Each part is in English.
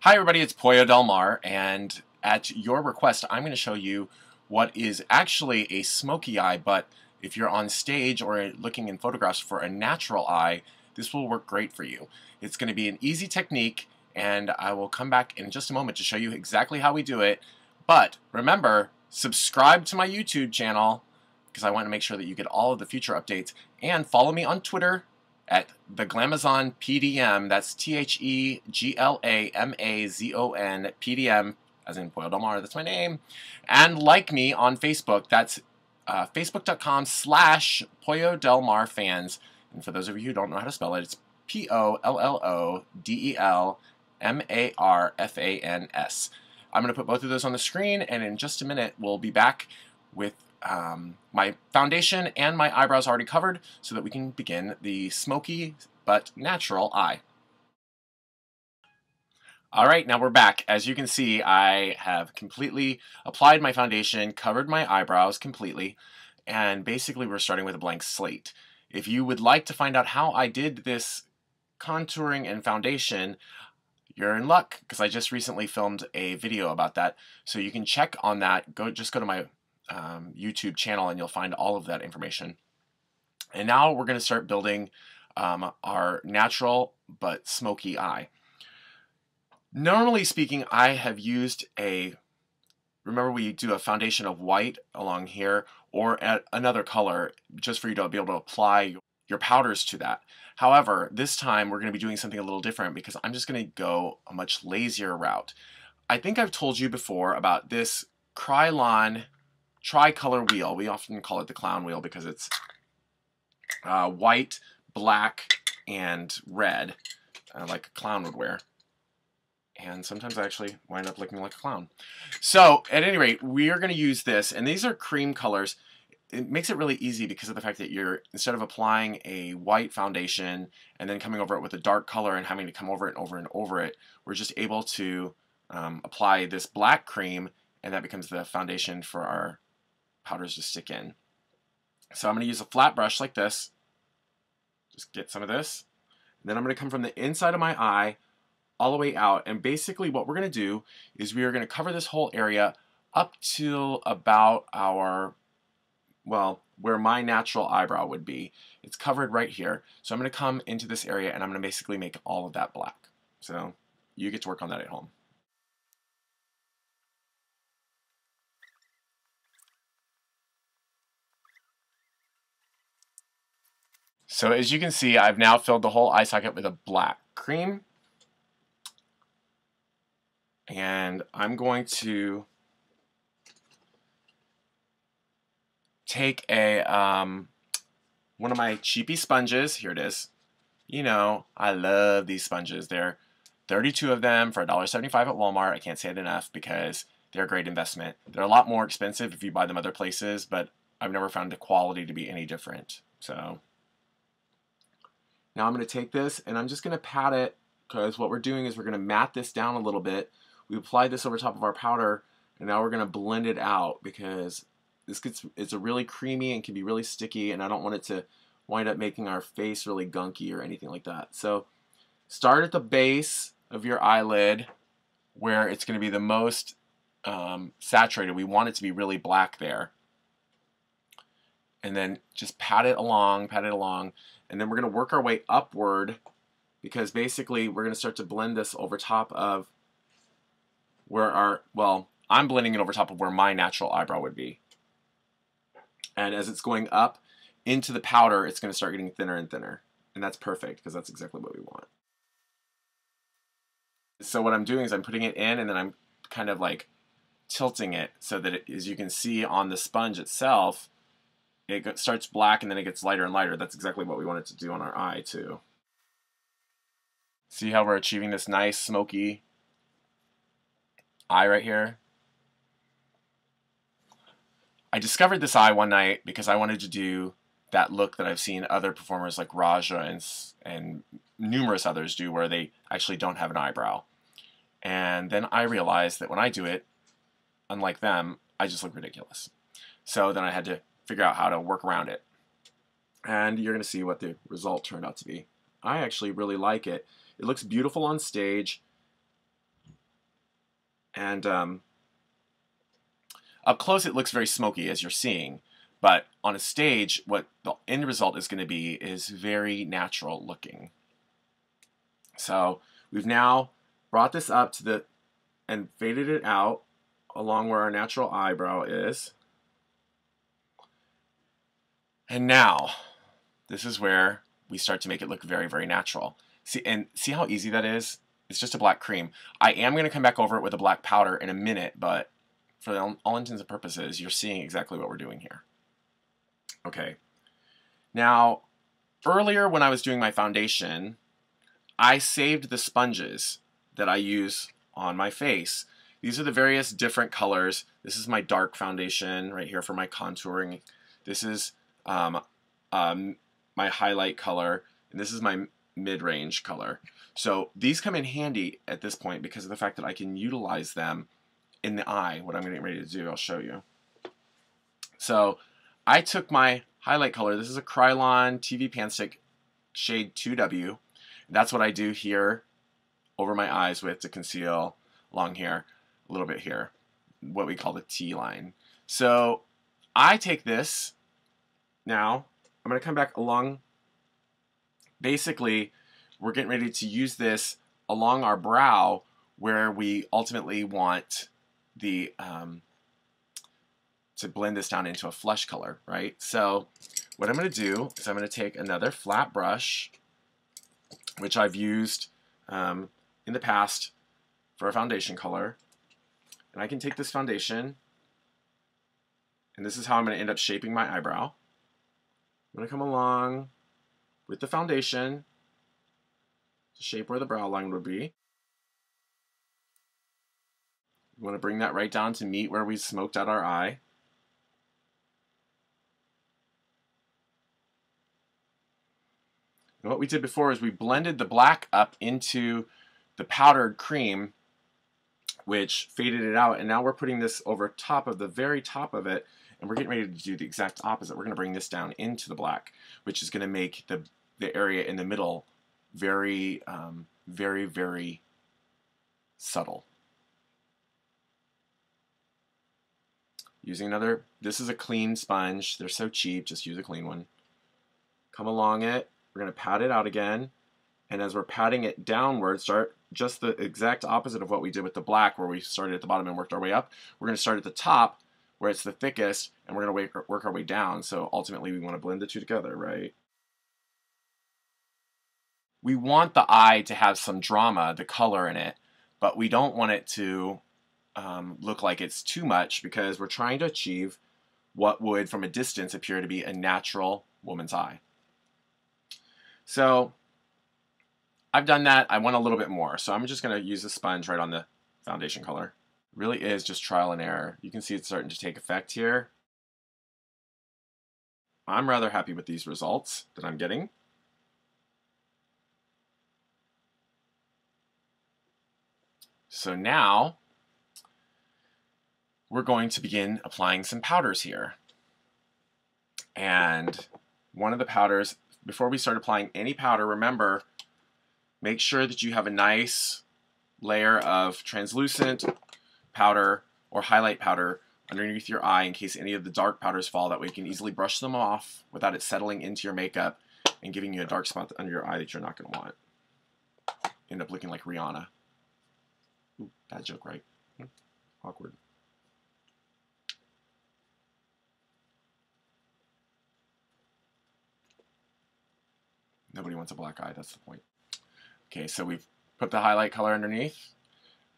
Hi everybody, it's Pollo Del Mar, and at your request I'm going to show you what is actually a smoky eye, but if you're on stage or looking in photographs for a natural eye, this will work great for you. It's going to be an easy technique, and I will come back in just a moment to show you exactly how we do it. But remember, subscribe to my YouTube channel because I want to make sure that you get all of the future updates, and follow me on Twitter at the Glamazon PDM. That's TheGlamazon PDM, as in Pollo Del Mar. That's my name. And like me on Facebook. That's facebook.com/Pollo Del Mar fans. And for those of you who don't know how to spell it, it's POLLODELMARFANS. I'm going to put both of those on the screen, and in just a minute we'll be back with my foundation and my eyebrows already covered so that we can begin the smoky but natural eye. Alright, now we're back. As you can see, I have completely applied my foundation, covered my eyebrows completely, and basically we're starting with a blank slate. If you would like to find out how I did this contouring and foundation, you're in luck, because I just recently filmed a video about that, so you can check on that. Just go to my YouTube channel and you'll find all of that information. And now we're going to start building our natural but smoky eye. Normally speaking, I have used remember we do a foundation of white along here or another color just for you to be able to apply your powders to that. However, this time we're going to be doing something a little different because I'm just going to go a much lazier route. I think I've told you before about this Krylon tricolor wheel. We often call it the clown wheel because it's white, black, and red, like a clown would wear. And sometimes I actually wind up looking like a clown. So, at any rate, we are going to use this, and these are cream colors. It makes it really easy because of the fact that instead of applying a white foundation and then coming over it with a dark color and having to come over it and over and over it, we're just able to apply this black cream, and that becomes the foundation for our powders to stick in. So I'm going to use a flat brush like this. Just get some of this. And then I'm going to come from the inside of my eye all the way out. And basically what we're going to do is we are going to cover this whole area up till about where my natural eyebrow would be. It's covered right here. So I'm going to come into this area and I'm going to basically make all of that black. So you get to work on that at home. So as you can see, I've now filled the whole eye socket with a black cream. And I'm going to take one of my cheapy sponges. Here it is. You know, I love these sponges. There are 32 of them for $1.75 at Walmart. I can't say it enough because they're a great investment. They're a lot more expensive if you buy them other places, but I've never found the quality to be any different. So now I'm going to take this and I'm just going to pat it, because what we're doing is we're going to mat this down a little bit. We applied this over top of our powder, and now we're going to blend it out because it's a really creamy and can be really sticky, and I don't want it to wind up making our face really gunky or anything like that. So start at the base of your eyelid where it's going to be the most saturated. We want it to be really black there. And then just pat it along, and then we're going to work our way upward, because basically we're going to start to blend this over top of where I'm blending it over top of where my natural eyebrow would be. And as it's going up into the powder, it's going to start getting thinner and thinner. And that's perfect, because that's exactly what we want. So what I'm doing is I'm putting it in, and then I'm kind of like tilting it so that as you can see on the sponge itself, it starts black and then it gets lighter and lighter. That's exactly what we want it to do on our eye too. See how we're achieving this nice smoky eye right here? I discovered this eye one night because I wanted to do that look that I've seen other performers like Raja and numerous others do, where they actually don't have an eyebrow. And then I realized that when I do it, unlike them, I just look ridiculous. So then I had to figure out how to work around it. And you're going to see what the result turned out to be. I actually really like it. It looks beautiful on stage. And up close, it looks very smoky, as you're seeing. But on a stage, what the end result is going to be is very natural looking. So we've now brought this up to the, and faded it out along where our natural eyebrow is. And now, this is where we start to make it look very, very natural. See how easy that is? It's just a black cream. I am going to come back over it with a black powder in a minute, but for all intents and purposes, you're seeing exactly what we're doing here. Okay. Now, earlier when I was doing my foundation, I saved the sponges that I use on my face. These are the various different colors. This is my dark foundation right here for my contouring. This is my highlight color, and this is my mid-range color. So these come in handy at this point because of the fact that I can utilize them in the eye. What I'm getting ready to do, I'll show you. So I took my highlight color. This is a Krylon TV Pan Stick shade 2W. That's what I do here over my eyes with to conceal along here, a little bit here, what we call the T line. So I take this now. I'm going to come back along. Basically, we're getting ready to use this along our brow where we ultimately want the to blend this down into a flesh color, right? So what I'm going to do is I'm going to take another flat brush, which I've used in the past for a foundation color, and I can take this foundation, and this is how I'm going to end up shaping my eyebrow. I'm going to come along with the foundation to shape where the brow line would be. We want to bring that right down to meet where we smoked out our eye. And what we did before is we blended the black up into the powdered cream, which faded it out, and now we're putting this over top of the very top of it, and we're getting ready to do the exact opposite. We're going to bring this down into the black, which is going to make the area in the middle very, very, very subtle. Using another, this is a clean sponge. They're so cheap, just use a clean one. Come along it. We're going to pat it out again. And as we're patting it downward, start just the exact opposite of what we did with the black, where we started at the bottom and worked our way up. We're going to start at the top, where it's the thickest, and we're going to work our way down. So ultimately, we want to blend the two together, right? We want the eye to have some drama, the color in it, but we don't want it to look like it's too much, because we're trying to achieve what would, from a distance, appear to be a natural woman's eye. So I've done that. I want a little bit more, so I'm just going to use a sponge right on the foundation color. It really is just trial and error. You can see it's starting to take effect here. I'm rather happy with these results that I'm getting. So now we're going to begin applying some powders here. And one of the powders, before we start applying any powder, remember, make sure that you have a nice layer of translucent powder or highlight powder underneath your eye in case any of the dark powders fall. That way you can easily brush them off without it settling into your makeup and giving you a dark spot under your eye that you're not going to want. End up looking like Rihanna. Ooh, bad joke, right? Awkward. Nobody wants a black eye, that's the point. Okay, so we've put the highlight color underneath,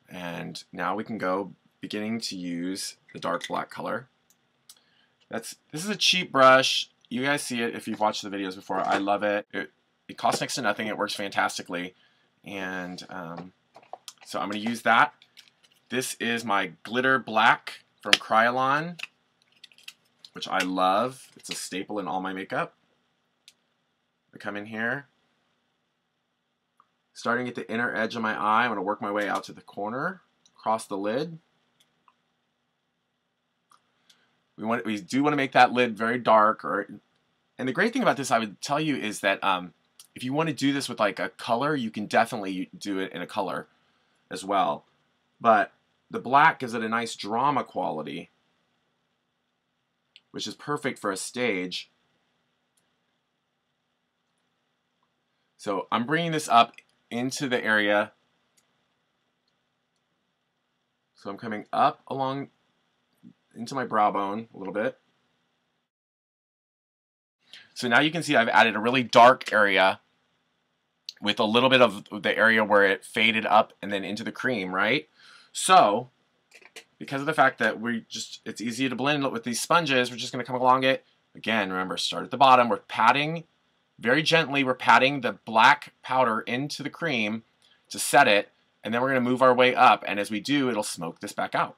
and now we can go beginning to use the dark black color. This is a cheap brush. You guys see it if you've watched the videos before. I love it. It costs next to nothing. It works fantastically. And so I'm going to use that. This is my glitter black from Krylon, which I love. It's a staple in all my makeup. I come in here, starting at the inner edge of my eye. I'm going to work my way out to the corner, across the lid. We do want to make that lid very dark. And the great thing about this, I would tell you, is that if you want to do this with like a color, you can definitely do it in a color as well. But the black gives it a nice drama quality, which is perfect for a stage. So I'm bringing this up into the area. So I'm coming up along into my brow bone a little bit. So now you can see I've added a really dark area with a little bit of the area where it faded up and then into the cream, right? So, because of the fact that it's easy to blend with these sponges, we're just going to come along it. Again, remember, start at the bottom. We're patting, very gently, we're patting the black powder into the cream to set it, and then we're going to move our way up, and as we do, it'll smoke this back out.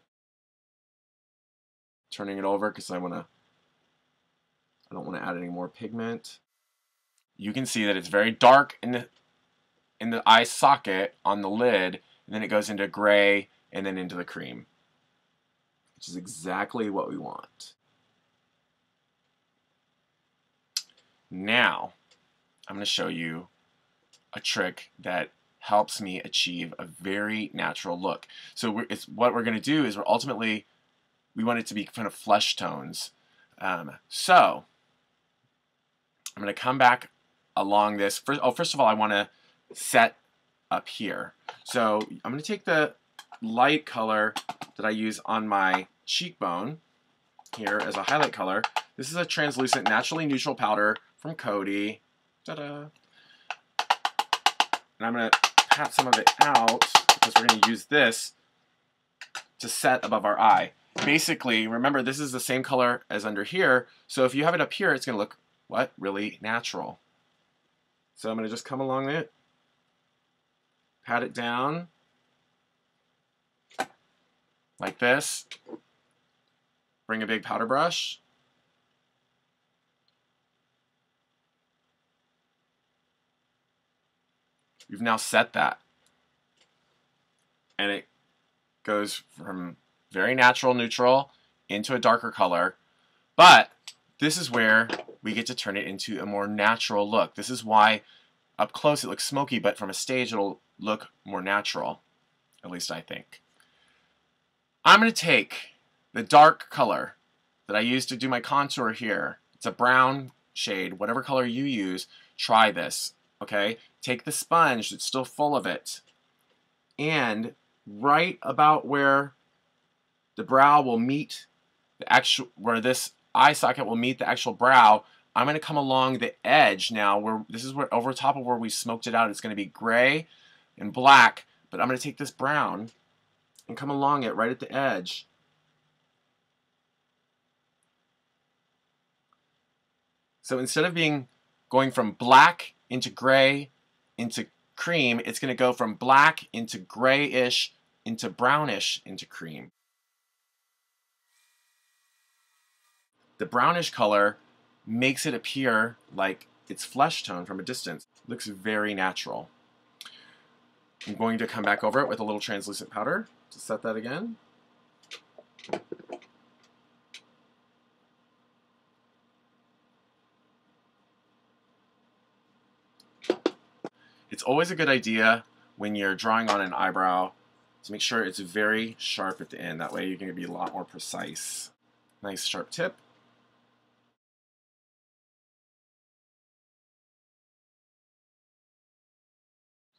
Turning it over because I don't want to add any more pigment. You can see that it's very dark in the eye socket on the lid, and then it goes into gray and then into the cream, which is exactly what we want. Now, I'm going to show you a trick that helps me achieve a very natural look. So what we're going to do is we want it to be kind of flesh tones. So I'm going to come back along this. First of all, I want to set up here. So I'm going to take the light color that I use on my cheekbone here as a highlight color. This is a translucent, naturally neutral powder from Cody. Ta-da! And I'm going to pat some of it out because we're going to use this to set above our eye. Basically, remember, this is the same color as under here, so if you have it up here, it's going to look, what? Really natural. So I'm going to just come along it, pat it down, like this. Bring a big powder brush. We've now set that. And it goes from very natural neutral into a darker color. But this is where we get to turn it into a more natural look. This is why up close it looks smoky, but from a stage it'll look more natural. At least I think. I'm going to take the dark color that I used to do my contour here. It's a brown shade. Whatever color you use, try this. Okay? Take the sponge that's still full of it, and right about where the brow will meet where this eye socket will meet the actual brow, I'm going to come along the edge now. This is where over top of where we smoked it out. It's going to be gray and black, but I'm going to take this brown and come along it right at the edge. So instead of going from black into gray into cream, it's going to go from black into grayish into brownish into cream. The brownish color makes it appear like it's flesh tone from a distance. It looks very natural. I'm going to come back over it with a little translucent powder to set that again. It's always a good idea when you're drawing on an eyebrow to make sure it's very sharp at the end. That way you're going to be a lot more precise. Nice sharp tip.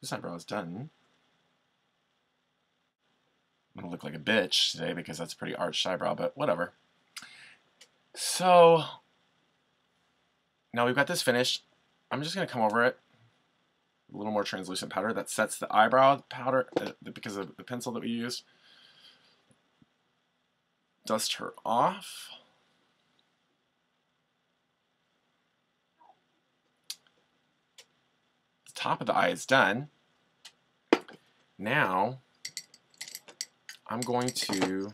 This eyebrow is done. I'm going to look like a bitch today because that's a pretty arched eyebrow, but whatever. So now we've got this finished. I'm just going to come over it. A little more translucent powder that sets the eyebrow powder because of the pencil that we used. Dust her off. The top of the eye is done. Now I'm going to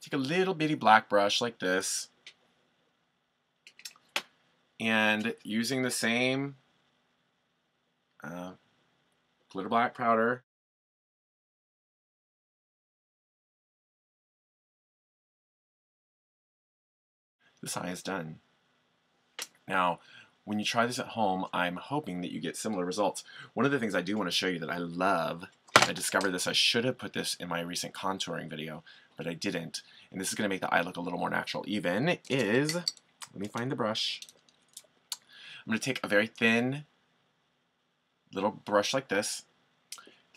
take a little bitty black brush like this, and using the same glitter black powder, this eye is done. Now, when you try this at home, I'm hoping that you get similar results. One of the things I do want to show you that I love I discovered this. I should have put this in my recent contouring video, but I didn't. And this is going to make the eye look a little more natural. Even is, let me find the brush. I'm going to take a very thin little brush like this,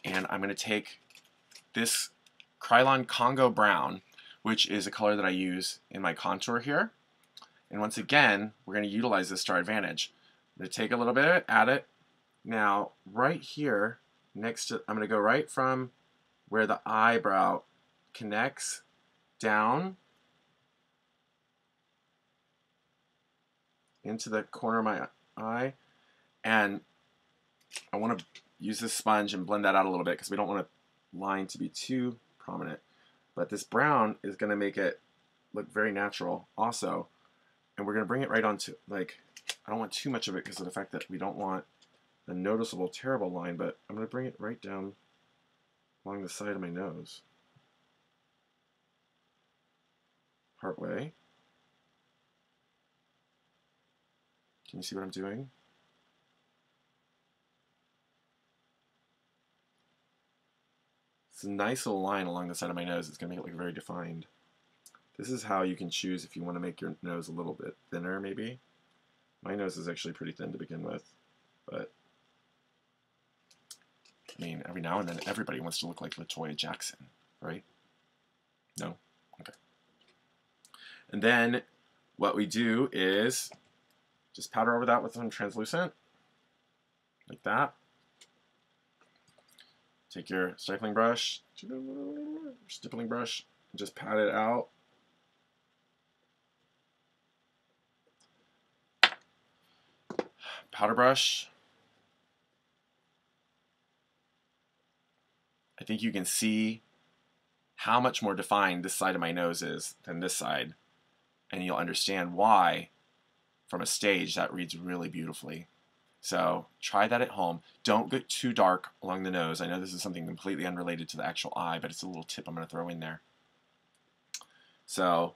and I'm going to take this Krylon Congo Brown, which is a color that I use in my contour here. And once again, we're going to utilize this to our advantage. I'm going to take a little bit, add it. Now, right here, next to, I'm going to go right from where the eyebrow connects down into the corner of my eye, and I want to use this sponge and blend that out a little bit because we don't want the line to be too prominent. But this brown is going to make it look very natural also, and we're going to bring it right onto, like, I don't want too much of it because of the fact that we don't want a noticeable terrible line, but I'm going to bring it right down along the side of my nose, part way. Can you see what I'm doing? It's a nice little line along the side of my nose. It's going to make it look very defined. This is how you can choose if you want to make your nose a little bit thinner, maybe. My nose is actually pretty thin to begin with, but I mean, every now and then everybody wants to look like LaToya Jackson, right? No? Okay. And then what we do is just powder over that with some translucent, like that. Take your stippling brush, and just pat it out. Powder brush. I think you can see how much more defined this side of my nose is than this side, and you'll understand why from a stage that reads really beautifully. So try that at home. Don't get too dark along the nose. I know this is something completely unrelated to the actual eye, but it's a little tip I'm going to throw in there. So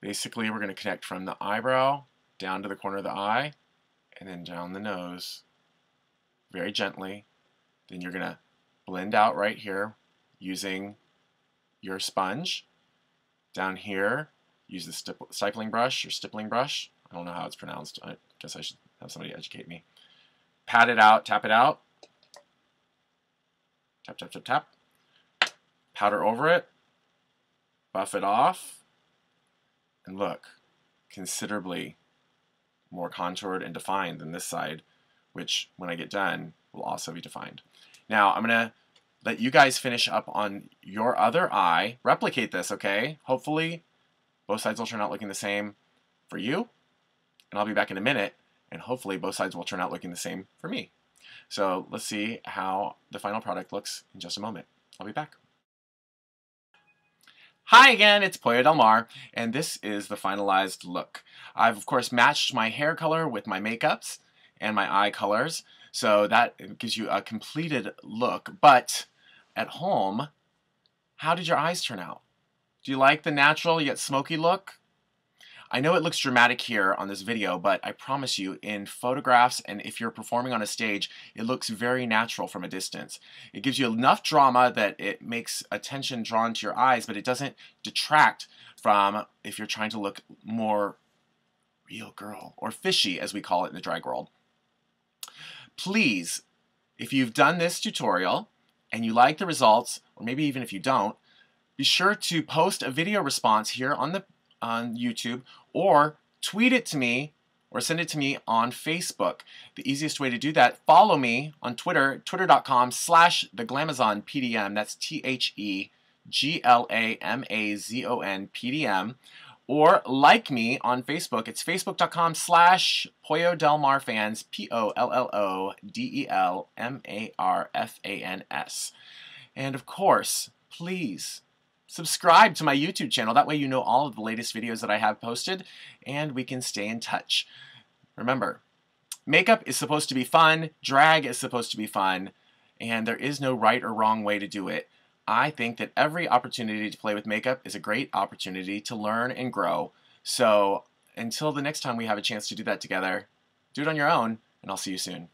basically we're going to connect from the eyebrow down to the corner of the eye and then down the nose very gently. Then you're going to blend out right here using your sponge. Down here, use the stippling brush or stippling brush. I don't know how it's pronounced. I guess I should have somebody educate me. Pat it out, tap it out. Tap, tap, tap, tap. Powder over it. Buff it off. And look, considerably more contoured and defined than this side, which when I get done will also be defined. Now I'm going to let you guys finish up on your other eye. Replicate this, okay? Hopefully both sides will turn out looking the same for you. And I'll be back in a minute, and hopefully both sides will turn out looking the same for me. So let's see how the final product looks in just a moment. I'll be back. Hi again, it's Pollo Del Mar, and this is the finalized look. I've of course matched my hair color with my makeups and my eye colors, so that gives you a completed look. But at home, how did your eyes turn out? Do you like the natural yet smoky look? I know it looks dramatic here on this video, but I promise you, in photographs and if you're performing on a stage, it looks very natural from a distance. It gives you enough drama that it makes attention drawn to your eyes, but it doesn't detract from if you're trying to look more real girl, or fishy as we call it in the drag world. Please, if you've done this tutorial and you like the results, or maybe even if you don't, be sure to post a video response here on YouTube, or tweet it to me or send it to me on Facebook. The easiest way to do that, follow me on Twitter, twitter.com/theglamazonpdm. That's TheGlamazonPDM. Or like me on Facebook. It's facebook.com/Pollo Del Mar Fans, POLLODELMARFANS. And of course, please subscribe to my YouTube channel. That way you know all of the latest videos that I have posted, and we can stay in touch. Remember, makeup is supposed to be fun, drag is supposed to be fun, and there is no right or wrong way to do it. I think that every opportunity to play with makeup is a great opportunity to learn and grow. So until the next time we have a chance to do that together, do it on your own, and I'll see you soon.